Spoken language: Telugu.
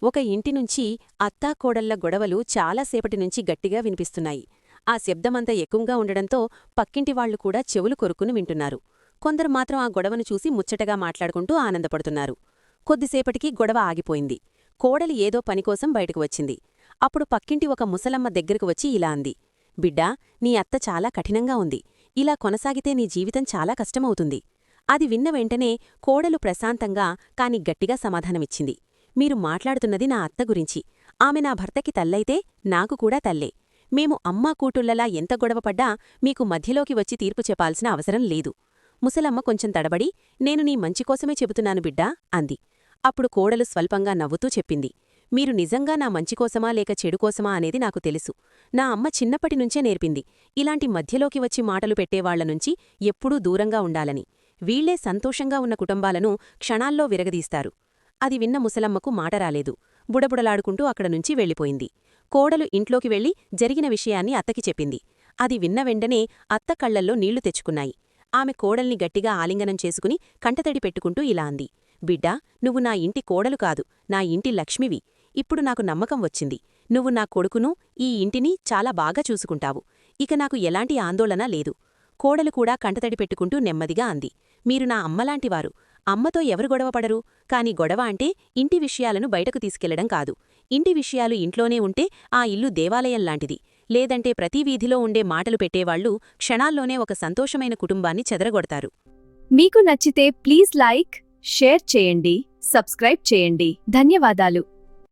ఒక ఇంటినుంచి అత్తాకోడళ్ల గొడవలు చాలాసేపటి నుంచి గట్టిగా వినిపిస్తున్నాయి. ఆ శబ్దమంతా ఎక్కువగా ఉండడంతో పక్కింటివాళ్లు కూడా చెవులు కొరుక్కుని వింటున్నారు. కొందరు మాత్రం ఆ గొడవను చూసి ముచ్చటగా మాట్లాడుకుంటూ ఆనందపడుతున్నారు. కొద్దిసేపటికి గొడవ ఆగిపోయింది. కోడలి ఏదో పనికోసం బయటకు వచ్చింది. అప్పుడు పక్కింటి ఒక ముసలమ్మ దగ్గరకు వచ్చి ఇలా అంది. బిడ్డా, నీ అత్త చాలా కఠినంగా ఉంది. ఇలా కొనసాగితే నీ జీవితం చాలా కష్టమవుతుంది. అది విన్న వెంటనే కోడలు ప్రశాంతంగా కాని గట్టిగా సమాధానమిచ్చింది. మీరు మాట్లాడుతున్నది నా అత్త గురించి. ఆమె నా భర్తకి తల్లైతే నాకు కూడా తల్లే. మేము అమ్మా కూటుళ్లలా ఎంత గొడవపడ్డా మీకు మధ్యలోకి వచ్చి తీర్పు చెప్పాల్సిన అవసరం లేదు. ముసలమ్మ కొంచెం తడబడి, నేను నీ మంచికోసమే చెబుతున్నాను బిడ్డా అంది. అప్పుడు కోడలు స్వల్పంగా నవ్వుతూ చెప్పింది. మీరు నిజంగా నా మంచికోసమా లేక చెడుకోసమా అనేది నాకు తెలుసు. నా అమ్మ చిన్నప్పటినుంచే నేర్పింది, ఇలాంటి మధ్యలోకి వచ్చి మాటలు పెట్టేవాళ్లనుంచి ఎప్పుడూ దూరంగా ఉండాలని. వీళ్లే సంతోషంగా ఉన్న కుటుంబాలను క్షణాల్లో విరగదీస్తారు. అది విన్న ముసలమ్మకు మాట రాలేదు. బుడబుడలాడుకుంటూ అక్కడనుంచి వెళ్ళిపోయింది. కోడలు ఇంట్లోకి వెళ్లి జరిగిన విషయాన్ని అత్తకి చెప్పింది. అది విన్న వెంటనే అత్త కళ్లల్లో నీళ్లు తెచ్చుకున్నాయి. ఆమె కోడల్ని గట్టిగా ఆలింగనం చేసుకుని కంటతడి పెట్టుకుంటూ ఇలా అంది. బిడ్డా, నువ్వు నా ఇంటి కోడలు కాదు, నా ఇంటి లక్ష్మివి. ఇప్పుడు నాకు నమ్మకం వచ్చింది. నువ్వు నా కొడుకును, ఈ ఇంటిని చాలా బాగా చూసుకుంటావు. ఇక నాకు ఎలాంటి ఆందోళన లేదు. కోడలు కూడా కంటతడి పెట్టుకుంటూ నెమ్మదిగా అంది. మీరు నా అమ్మలాంటివారు. అమ్మతో ఎవరు గొడవపడరు? కాని గొడవ అంటే ఇంటి విషయాలను బయటకు తీసుకెళ్లడం కాదు. ఇంటి విషయాలు ఇంట్లోనే ఉంటే ఆ ఇల్లు దేవాలయంలాంటిది. లేదంటే ప్రతి వీధిలో ఉండే మాటలు పెట్టేవాళ్లు క్షణాల్లోనే ఒక సంతోషమైన కుటుంబాన్ని చెదరగొడతారు. మీకు నచ్చితే ప్లీజ్ లైక్, షేర్ చేయండి, సబ్స్క్రైబ్ చేయండి. ధన్యవాదాలు.